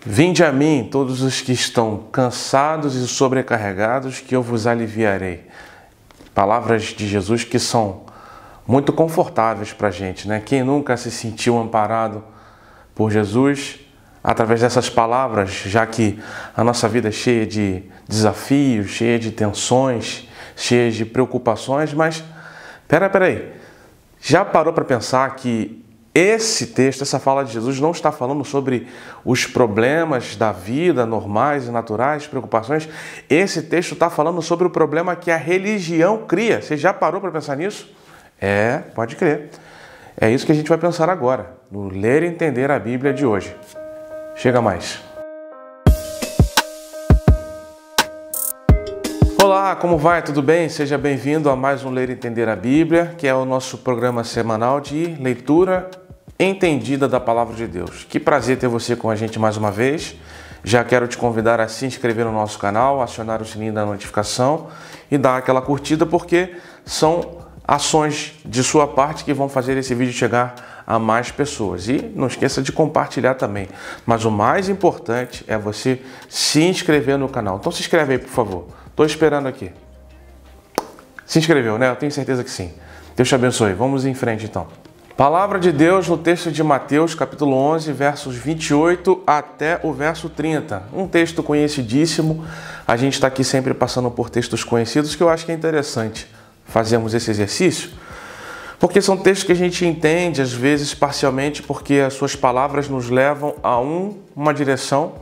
Vinde a mim, todos os que estão cansados e sobrecarregados, que eu vos aliviarei. Palavras de Jesus que são muito confortáveis para a gente, né? Quem nunca se sentiu amparado por Jesus através dessas palavras, já que a nossa vida é cheia de desafios, cheia de tensões, cheia de preocupações, mas peraí, já parou para pensar que esse texto, essa fala de Jesus não está falando sobre os problemas da vida normais e naturais, preocupações. Esse texto está falando sobre o problema que a religião cria. Você já parou para pensar nisso? Pode crer. É isso que a gente vai pensar agora, no Ler e Entender a Bíblia de hoje. Chega mais. Olá, como vai? Tudo bem? Seja bem-vindo a mais um Ler e Entender a Bíblia, que é o nosso programa semanal de leitura entendida da Palavra de Deus. Que prazer ter você com a gente mais uma vez. Já quero te convidar a se inscrever no nosso canal, acionar o sininho da notificação e dar aquela curtida, porque são ações de sua parte que vão fazer esse vídeo chegar a mais pessoas. E não esqueça de compartilhar também. Mas o mais importante é você se inscrever no canal. Então se inscreve aí, por favor. Estou esperando aqui. Se inscreveu, né? Eu tenho certeza que sim. Deus te abençoe. Vamos em frente, então. Palavra de Deus no texto de Mateus, capítulo 11, versos 28 até o verso 30. Um texto conhecidíssimo. A gente está aqui sempre passando por textos conhecidos, que eu acho que é interessante fazermos esse exercício, porque são textos que a gente entende, às vezes, parcialmente, porque as suas palavras nos levam a uma direção,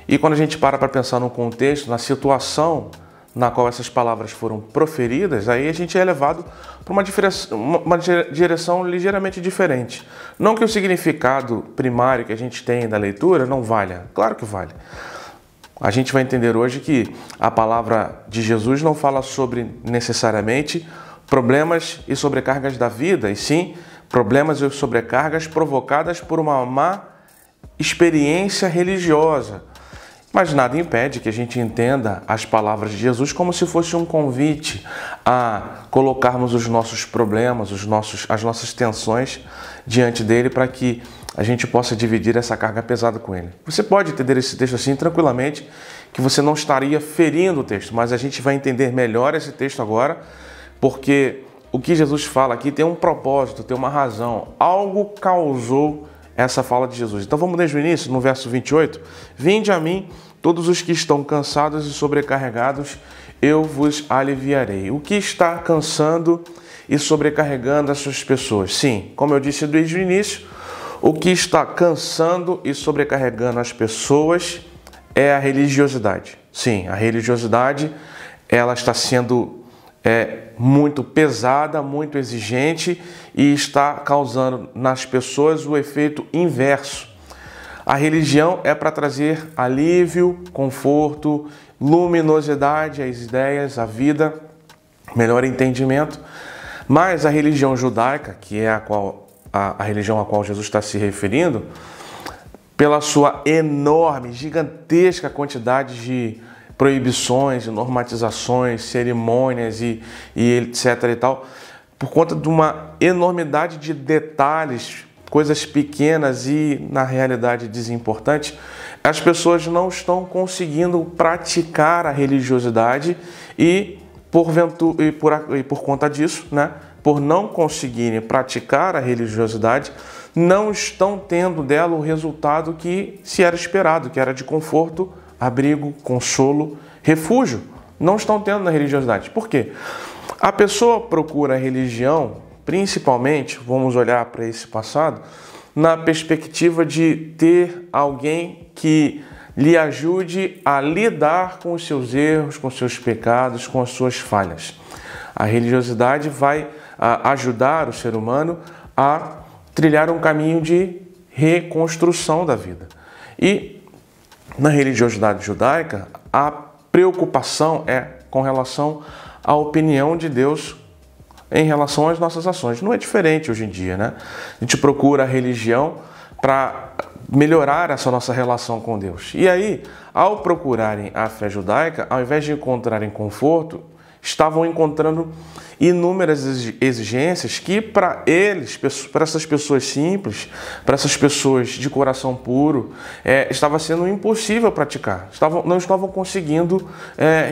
e quando a gente para pensar no contexto, na situação na qual essas palavras foram proferidas, aí a gente é levado para uma direção ligeiramente diferente. Não que o significado primário que a gente tem da leitura não valha, claro que vale. A gente vai entender hoje que a palavra de Jesus não fala sobre necessariamente problemas e sobrecargas da vida, e sim problemas e sobrecargas provocadas por uma má experiência religiosa. Mas nada impede que a gente entenda as palavras de Jesus como se fosse um convite a colocarmos os nossos problemas, as nossas tensões diante dele, para que a gente possa dividir essa carga pesada com ele. Você pode entender esse texto assim tranquilamente, que você não estaria ferindo o texto, mas a gente vai entender melhor esse texto agora, porque o que Jesus fala aqui tem um propósito, tem uma razão. Algo causou essa fala de Jesus. Então vamos desde o início, no verso 28. Vinde a mim, todos os que estão cansados e sobrecarregados, eu vos aliviarei. O que está cansando e sobrecarregando essas pessoas? Sim, como eu disse desde o início, o que está cansando e sobrecarregando as pessoas é a religiosidade. Sim, a religiosidade, ela está sendo muito pesada, muito exigente, e está causando nas pessoas o efeito inverso. A religião é para trazer alívio, conforto, luminosidade às ideias, à vida, melhor entendimento. Mas a religião judaica, que é a religião a qual Jesus está se referindo, pela sua enorme, gigantesca quantidade de proibições, normatizações, cerimônias e etc. e tal, por conta de uma enormidade de detalhes, coisas pequenas e, na realidade, desimportantes, as pessoas não estão conseguindo praticar a religiosidade e, por conta disso, né, por não conseguirem praticar a religiosidade, não estão tendo dela o resultado que se era esperado, que era de conforto, abrigo, consolo, refúgio. Não estão tendo na religiosidade. Por quê? A pessoa procura a religião, principalmente, vamos olhar para esse passado, na perspectiva de ter alguém que lhe ajude a lidar com os seus erros, com os seus pecados, com as suas falhas. A religiosidade vai ajudar o ser humano a trilhar um caminho de reconstrução da vida. E na religiosidade judaica, a preocupação é com relação à opinião de Deus em relação às nossas ações. Não é diferente hoje em dia, né? A gente procura a religião para melhorar essa nossa relação com Deus. E aí, ao procurarem a fé judaica, ao invés de encontrarem conforto, estavam encontrando inúmeras exigências que para eles, para essas pessoas simples, para essas pessoas de coração puro, estava sendo impossível praticar. Não estavam conseguindo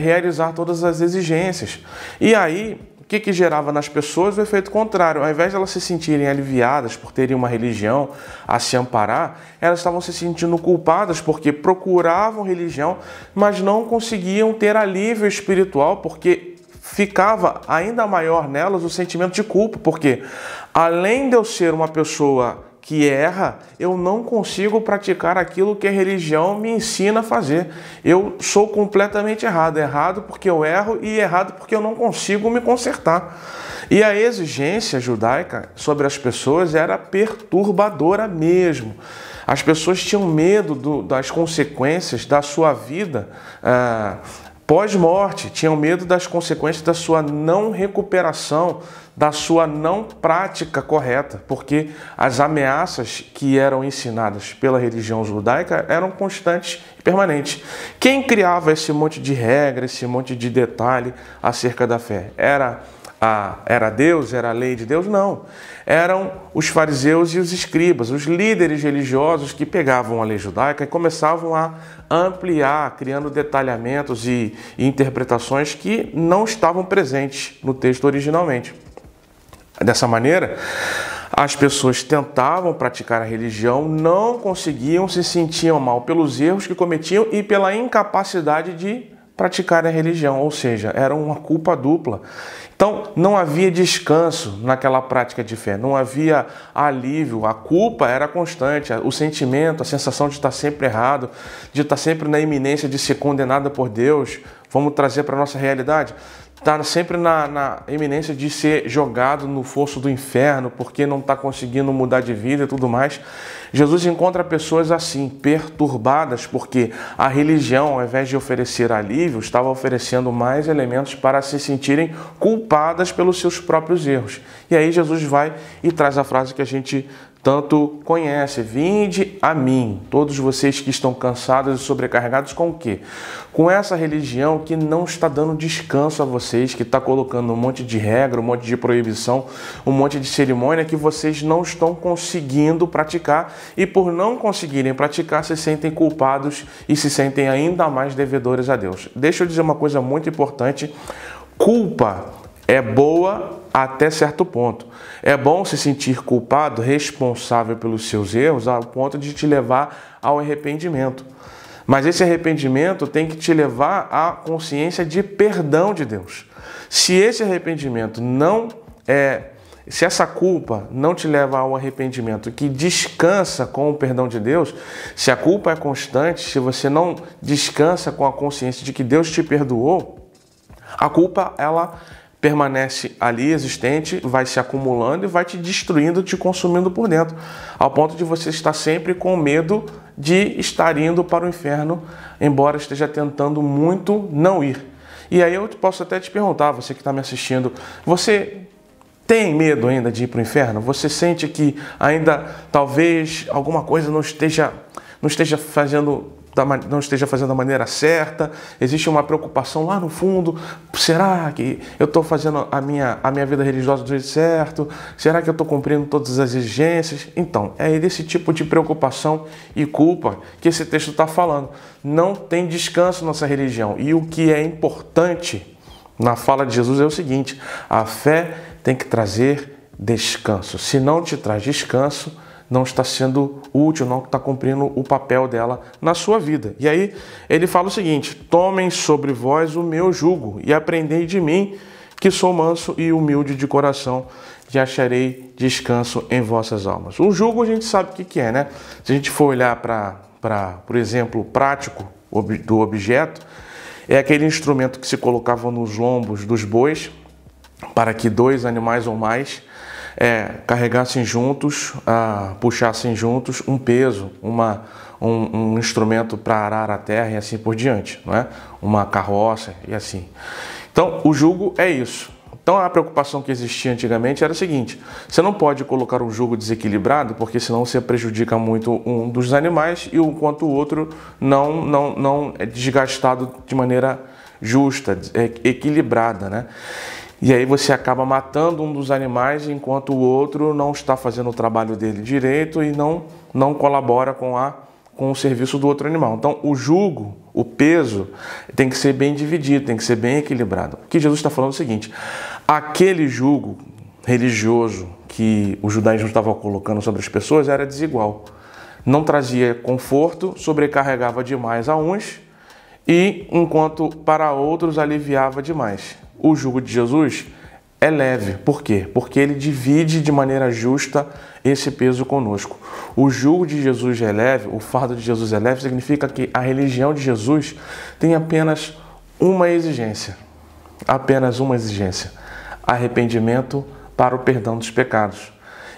realizar todas as exigências. E aí, o que gerava nas pessoas? O efeito contrário. Ao invés de elas se sentirem aliviadas por terem uma religião a se amparar, elas estavam se sentindo culpadas porque procuravam religião, mas não conseguiam ter alívio espiritual, porque ficava ainda maior nelas o sentimento de culpa, porque além de eu ser uma pessoa que erra, eu não consigo praticar aquilo que a religião me ensina a fazer. Eu sou completamente errado. Errado porque eu erro e errado porque eu não consigo me consertar. E a exigência judaica sobre as pessoas era perturbadora mesmo. As pessoas tinham medo das consequências da sua vida pós-morte, tinham medo das consequências da sua não recuperação, da sua não prática correta, porque as ameaças que eram ensinadas pela religião judaica eram constantes e permanentes. Quem criava esse monte de regra, esse monte de detalhe acerca da fé? Era Deus? Era a lei de Deus? Não. Eram os fariseus e os escribas, os líderes religiosos que pegavam a lei judaica e começavam a ampliar, criando detalhamentos e interpretações que não estavam presentes no texto originalmente. Dessa maneira, as pessoas tentavam praticar a religião, não conseguiam, se sentiam mal pelos erros que cometiam e pela incapacidade de praticar a religião, ou seja, era uma culpa dupla. Então, não havia descanso naquela prática de fé, não havia alívio, a culpa era constante, o sentimento, a sensação de estar sempre errado, de estar sempre na iminência de ser condenada por Deus. Vamos trazer para a nossa realidade? Está sempre na iminência de ser jogado no fosso do inferno porque não está conseguindo mudar de vida e tudo mais. Jesus encontra pessoas assim, perturbadas, porque a religião, ao invés de oferecer alívio, estava oferecendo mais elementos para se sentirem culpadas pelos seus próprios erros. E aí Jesus vai e traz a frase que a gente tanto conhece: vinde a mim, todos vocês que estão cansados e sobrecarregados com o quê? Com essa religião que não está dando descanso a vocês, que está colocando um monte de regra, um monte de proibição, um monte de cerimônia que vocês não estão conseguindo praticar e por não conseguirem praticar se sentem culpados e se sentem ainda mais devedores a Deus. Deixa eu dizer uma coisa muito importante: culpa é boa até certo ponto. É bom se sentir culpado, responsável pelos seus erros, ao ponto de te levar ao arrependimento. Mas esse arrependimento tem que te levar à consciência de perdão de Deus. Se esse arrependimento se essa culpa não te leva ao arrependimento que descansa com o perdão de Deus, se a culpa é constante, se você não descansa com a consciência de que Deus te perdoou, a culpa, ela permanece ali existente, vai se acumulando e vai te destruindo, te consumindo por dentro, ao ponto de você estar sempre com medo de estar indo para o inferno, embora esteja tentando muito não ir. E aí eu posso até te perguntar, você que está me assistindo, você tem medo ainda de ir para o inferno? Você sente que ainda talvez alguma coisa não esteja fazendo da maneira certa? Existe uma preocupação lá no fundo: será que eu estou fazendo a minha vida religiosa do jeito certo? Será que eu estou cumprindo todas as exigências? Então, é desse tipo de preocupação e culpa que esse texto está falando. Não tem descanso nessa religião. E o que é importante na fala de Jesus é o seguinte: a fé tem que trazer descanso. Se não te traz descanso, não está sendo útil, não está cumprindo o papel dela na sua vida. E aí ele fala o seguinte: tomem sobre vós o meu jugo e aprendei de mim, que sou manso e humilde de coração, e acharei descanso em vossas almas. O jugo a gente sabe o que é, né? Se a gente for olhar por exemplo, prático do objeto, é aquele instrumento que se colocava nos lombos dos bois para que dois animais ou mais carregassem juntos, puxassem juntos um peso, um instrumento para arar a terra e assim por diante, não é? Uma carroça e assim. Então, o jugo é isso. Então, a preocupação que existia antigamente era a seguinte: você não pode colocar um jugo desequilibrado, porque senão você prejudica muito um dos animais, e enquanto o outro não é desgastado de maneira justa, equilibrada, né? E aí você acaba matando um dos animais enquanto o outro não está fazendo o trabalho dele direito e não colabora com o serviço do outro animal. Então, o jugo, o peso, tem que ser bem dividido, tem que ser bem equilibrado. O que Jesus está falando é o seguinte: aquele jugo religioso que o judaísmo estava colocando sobre as pessoas era desigual. Não trazia conforto, sobrecarregava demais a uns e, enquanto para outros, aliviava demais. O jugo de Jesus é leve. Por quê? Porque ele divide de maneira justa esse peso conosco. O jugo de Jesus é leve, o fardo de Jesus é leve, significa que a religião de Jesus tem apenas uma exigência. Apenas uma exigência: arrependimento para o perdão dos pecados.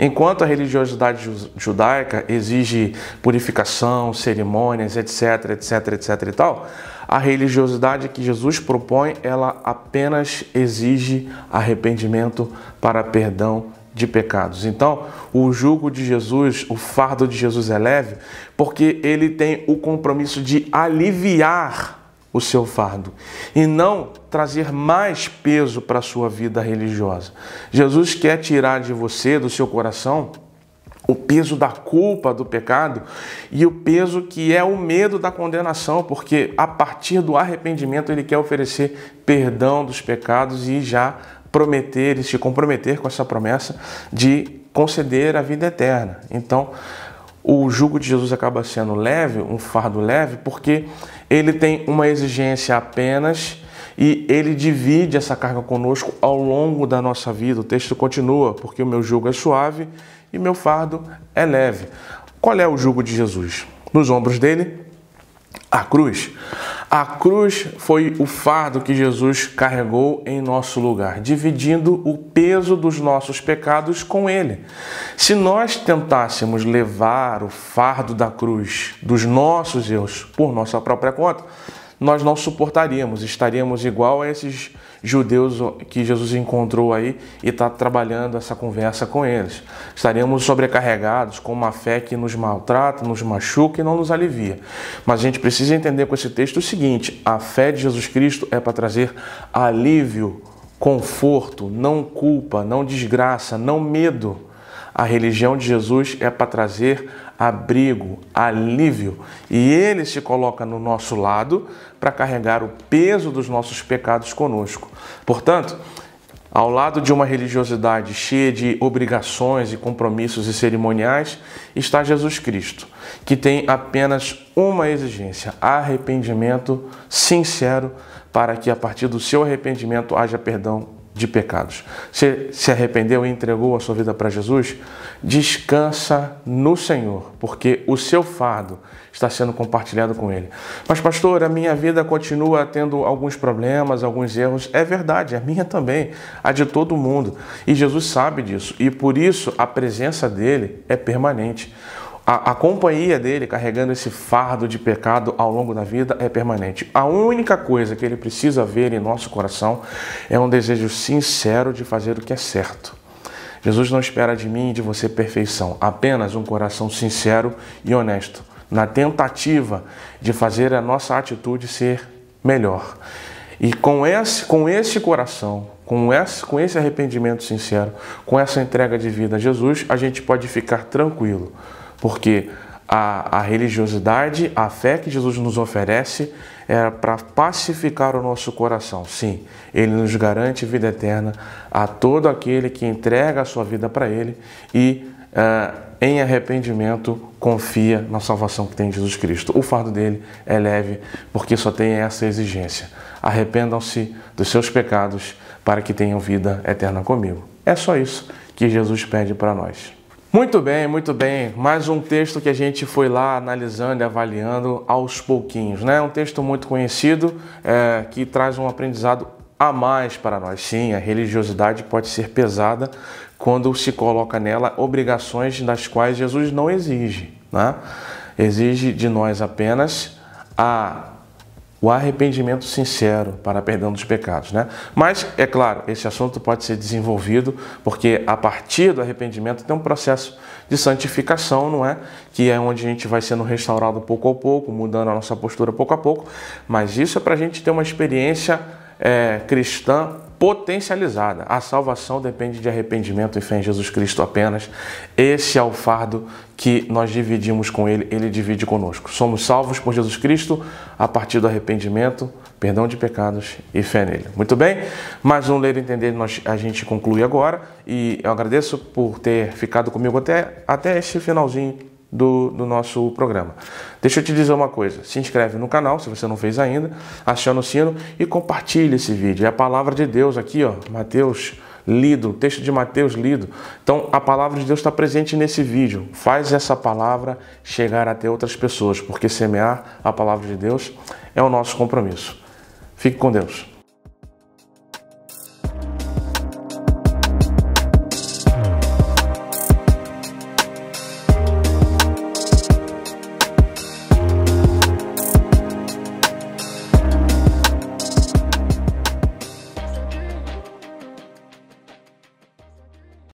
Enquanto a religiosidade judaica exige purificação, cerimônias, etc, etc, etc e tal, a religiosidade que Jesus propõe, ela apenas exige arrependimento para perdão de pecados. Então, o jugo de Jesus, o fardo de Jesus é leve, porque ele tem o compromisso de aliviar o seu fardo e não trazer mais peso para a sua vida religiosa. Jesus quer tirar de você, do seu coração, o peso da culpa do pecado e o peso que é o medo da condenação, porque a partir do arrependimento ele quer oferecer perdão dos pecados e já prometer e se comprometer com essa promessa de conceder a vida eterna. Então, o jugo de Jesus acaba sendo leve, um fardo leve, porque ele tem uma exigência apenas e ele divide essa carga conosco ao longo da nossa vida. O texto continua: porque o meu jugo é suave e meu fardo é leve. Qual é o jugo de Jesus? Nos ombros dele, a cruz. A cruz foi o fardo que Jesus carregou em nosso lugar, dividindo o peso dos nossos pecados com ele. Se nós tentássemos levar o fardo da cruz, dos nossos erros, por nossa própria conta, nós não suportaríamos, estaríamos igual a esses judeus que Jesus encontrou aí e está trabalhando essa conversa com eles. Estaríamos sobrecarregados com uma fé que nos maltrata, nos machuca e não nos alivia. Mas a gente precisa entender com esse texto o seguinte: a fé de Jesus Cristo é para trazer alívio, conforto, não culpa, não desgraça, não medo. A religião de Jesus é para trazer abrigo, alívio, e ele se coloca no nosso lado para carregar o peso dos nossos pecados conosco. Portanto, ao lado de uma religiosidade cheia de obrigações e compromissos e cerimoniais, está Jesus Cristo, que tem apenas uma exigência: arrependimento sincero, para que a partir do seu arrependimento haja perdão de pecados. Você se arrependeu e entregou a sua vida para Jesus? Descansa no Senhor, porque o seu fardo está sendo compartilhado com Ele. Mas, pastor, a minha vida continua tendo alguns problemas, alguns erros. É verdade, a minha também, a de todo mundo. E Jesus sabe disso, e por isso a presença dele é permanente. A companhia dele, carregando esse fardo de pecado ao longo da vida, é permanente. A única coisa que ele precisa ver em nosso coração é um desejo sincero de fazer o que é certo. Jesus não espera de mim e de você perfeição, apenas um coração sincero e honesto, na tentativa de fazer a nossa atitude ser melhor. E com esse coração, com esse arrependimento sincero, com essa entrega de vida a Jesus, a gente pode ficar tranquilo. Porque a religiosidade, a fé que Jesus nos oferece é para pacificar o nosso coração. Sim, ele nos garante vida eterna a todo aquele que entrega a sua vida para ele e em arrependimento confia na salvação que tem em Jesus Cristo. O fardo dele é leve porque só tem essa exigência: arrependam-se dos seus pecados para que tenham vida eterna comigo. É só isso que Jesus pede para nós. Muito bem, muito bem. Mais um texto que a gente foi lá analisando e avaliando aos pouquinhos, né? Um texto muito conhecido que traz um aprendizado a mais para nós. Sim, a religiosidade pode ser pesada quando se coloca nela obrigações das quais Jesus não exige, né? Exige de nós apenas a o arrependimento sincero para perdão dos pecados, né? Mas, é claro, esse assunto pode ser desenvolvido, porque a partir do arrependimento tem um processo de santificação, não é? Que é onde a gente vai sendo restaurado pouco a pouco, mudando a nossa postura pouco a pouco, mas isso é para a gente ter uma experiência cristã potencializada. A salvação depende de arrependimento e fé em Jesus Cristo apenas. Esse é o fardo que nós dividimos com Ele, Ele divide conosco. Somos salvos por Jesus Cristo a partir do arrependimento, perdão de pecados e fé nele. Muito bem? Mais um Ler e Entender a gente conclui agora e eu agradeço por ter ficado comigo até esse finalzinho do nosso programa. Deixa eu te dizer uma coisa, se inscreve no canal se você não fez ainda, aciona o sino e compartilha esse vídeo. É a palavra de Deus aqui, ó, Mateus lido, texto de Mateus lido. Então a palavra de Deus está presente nesse vídeo. Faz essa palavra chegar até outras pessoas, porque semear a palavra de Deus é o nosso compromisso. Fique com Deus.